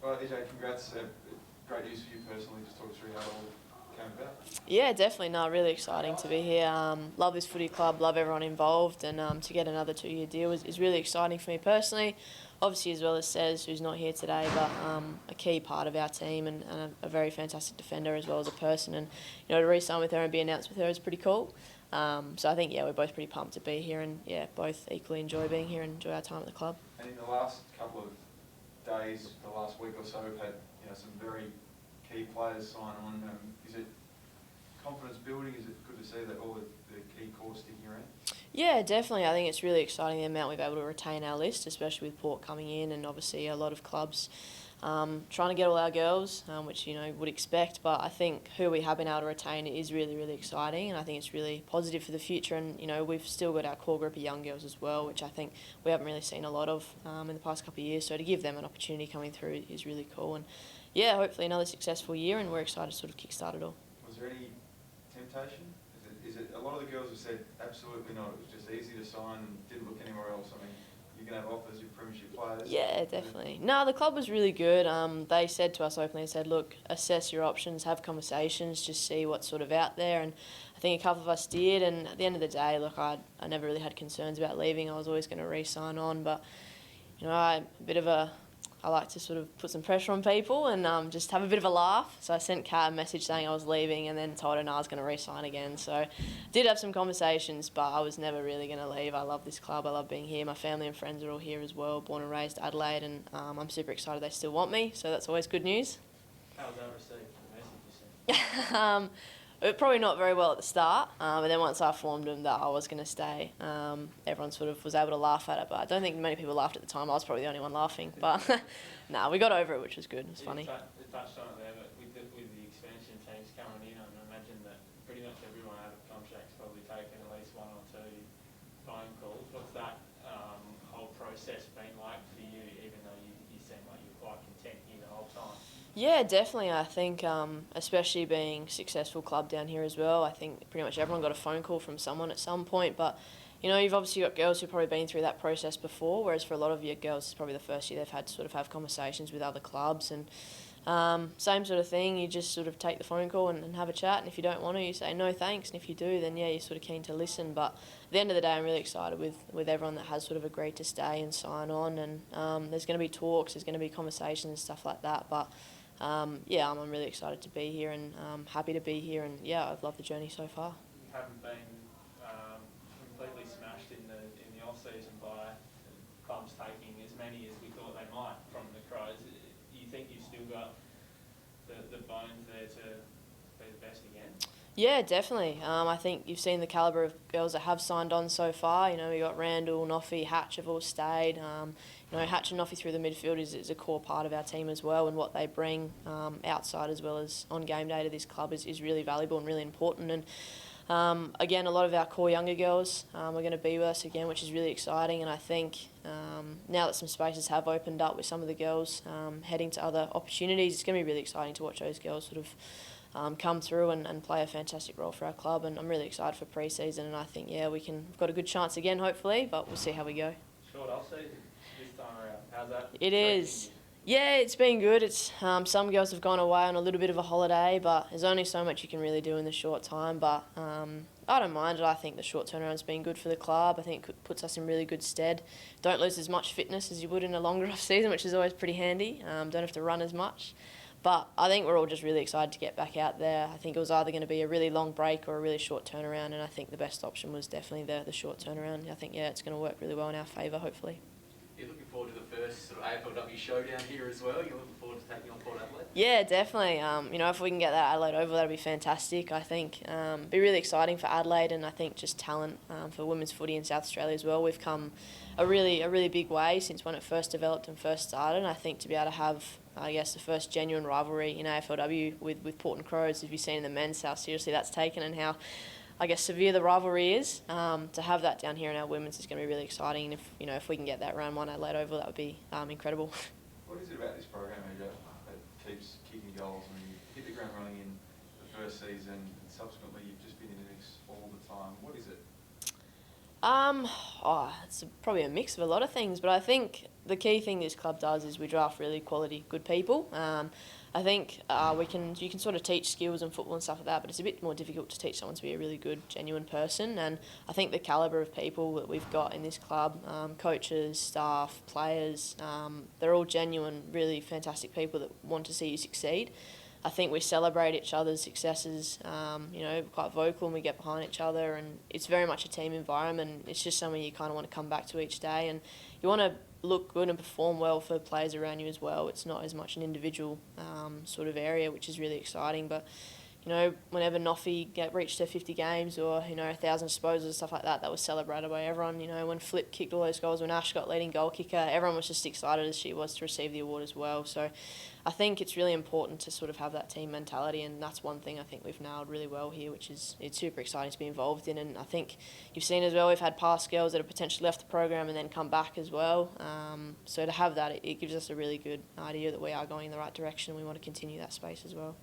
Well, EJ, congrats. Great news for you personally. Just talk us through how it all came about. Yeah, definitely. No, really exciting to be here. Love this footy club, love everyone involved, and to get another 2-year deal is really exciting for me personally. Obviously, as well as Sez, who's not here today, but a key part of our team and a very fantastic defender as well as a person. And to re-sign with her and be announced with her is pretty cool. So I think we're both pretty pumped to be here, and both equally enjoy being here and enjoy our time at the club. And in the last couple of days, the last week or so, we've had some very key players sign on. Is it confidence building? Is it good to see that all the key core sticking around? Yeah, definitely. I think it's really exciting the amount we've been able to retain our list, especially with Port coming in, and obviously a lot of clubs trying to get all our girls, which would expect. But I think who we have been able to retain is really, really exciting, and I think it's really positive for the future. And we've still got our core group of young girls as well, which I think we haven't really seen a lot of in the past couple of years. So to give them an opportunity coming through is really cool. And hopefully another successful year, and we're excited to sort of kickstart it all. Was there any temptation? Is it a lot of the girls have said absolutely not? It was just easy to sign and didn't look anywhere else. I mean, you're going to have offers, your premiership players. Yeah, definitely. No, the club was really good. They said to us openly, they said, look, assess your options, have conversations, just see what's sort of out there. And I think a couple of us did. And at the end of the day, look, I never really had concerns about leaving. I was always going to re-sign on. But, I like to sort of put some pressure on people and just have a bit of a laugh. So I sent Kat a message saying I was leaving and then told her I was going to re-sign again. So did have some conversations, but I was never really going to leave. I love this club. I love being here. My family and friends are all here as well, born and raised Adelaide, and I'm super excited they still want me. So that's always good news. How was that received, the message you sent? Probably not very well at the start, but then once I informed them that I was going to stay, everyone sort of was able to laugh at it. But I don't think many people laughed at the time. I was probably the only one laughing. But we got over it, which was good. It was funny. You touched on it there, but with the expansion teams coming in, I imagine that pretty much everyone out of contract's probably taken at least one or two phone calls. What's that whole process been like for you, even though you seem like you're quite content here the whole time? Yeah, definitely. I think, especially being a successful club down here as well, I think pretty much everyone got a phone call from someone at some point. But, you've obviously got girls who've probably been through that process before, whereas for a lot of your girls, it's probably the first year they've had to sort of have conversations with other clubs. And same sort of thing, you just sort of take the phone call and have a chat. And if you don't want to, you say no thanks. And if you do, then you're sort of keen to listen. But at the end of the day, I'm really excited with everyone that has sort of agreed to stay and sign on. And there's going to be talks, there's going to be conversations and stuff like that. But I'm really excited to be here and happy to be here, and I've loved the journey so far. You haven't been completely smashed in the off season by clubs taking as many as we thought they might from the Crows. You think you've still got the bones there to be the best again? Yeah, definitely. I think you've seen the calibre of girls that have signed on so far. We got Randall, Noffy, Hatch have all stayed. Hatch and Noffy through the midfield is a core part of our team as well, and what they bring outside as well as on game day to this club is really valuable and really important. And again, a lot of our core younger girls are going to be with us again, which is really exciting. And I think now that some spaces have opened up with some of the girls heading to other opportunities, it's going to be really exciting to watch those girls sort of come through and play a fantastic role for our club. And I'm really excited for pre-season, and I think we've got a good chance again hopefully, but we'll see how we go. Short off season this time around. How's that? It is. Yeah, it's been good. It's some girls have gone away on a little bit of a holiday, but there's only so much you can really do in the short time. But I don't mind it. I think the short turnaround's been good for the club. I think it puts us in really good stead. Don't lose as much fitness as you would in a longer off season, which is always pretty handy. Don't have to run as much. But I think we're all just really excited to get back out there. I think it was either going to be a really long break or a really short turnaround, and I think the best option was definitely the short turnaround. I think it's going to work really well in our favour, hopefully. You're looking forward to the first sort of AFLW showdown here as well. You're looking forward to taking on Port Adelaide. Yeah, definitely. If we can get that Adelaide over, that'd be fantastic. I think be really exciting for Adelaide, and I think just talent for women's footy in South Australia as well. We've come a really big way since when it first developed and first started. And I think to be able to have, the first genuine rivalry in AFLW with Port and Crows, as you've seen in the men's, how seriously that's taken and how severe the rivalry is. To have that down here in our women's is going to be really exciting. And if we can get that round one Adelaide Oval, that would be incredible. What is it about this program, AJ, that keeps kicking goals? I mean, you hit the ground running in the first season, and subsequently you've just been in the mix all the time. What is it? It's probably a mix of a lot of things, but I think the key thing this club does is we draft really quality, good people. I think you can sort of teach skills in football and stuff like that, but it's a bit more difficult to teach someone to be a really good, genuine person. And I think the calibre of people that we've got in this club, coaches, staff, players, they're all genuine, really fantastic people that want to see you succeed. I think we celebrate each other's successes, quite vocal, and we get behind each other, and it's very much a team environment. It's just somewhere you kind of want to come back to each day, and you want to look good and perform well for players around you as well. It's not as much an individual sort of area, which is really exciting. But whenever Noffy reached her 50 games or 1,000 disposals and stuff like that, that was celebrated by everyone. When Flip kicked all those goals, when Ash got leading goal kicker, everyone was just excited as she was to receive the award as well. So I think it's really important to sort of have that team mentality, and that's one thing I think we've nailed really well here, which is it's super exciting to be involved in. And I think you've seen as well, we've had past girls that have potentially left the program and then come back as well. So to have that, it gives us a really good idea that we are going in the right direction, and we want to continue that space as well.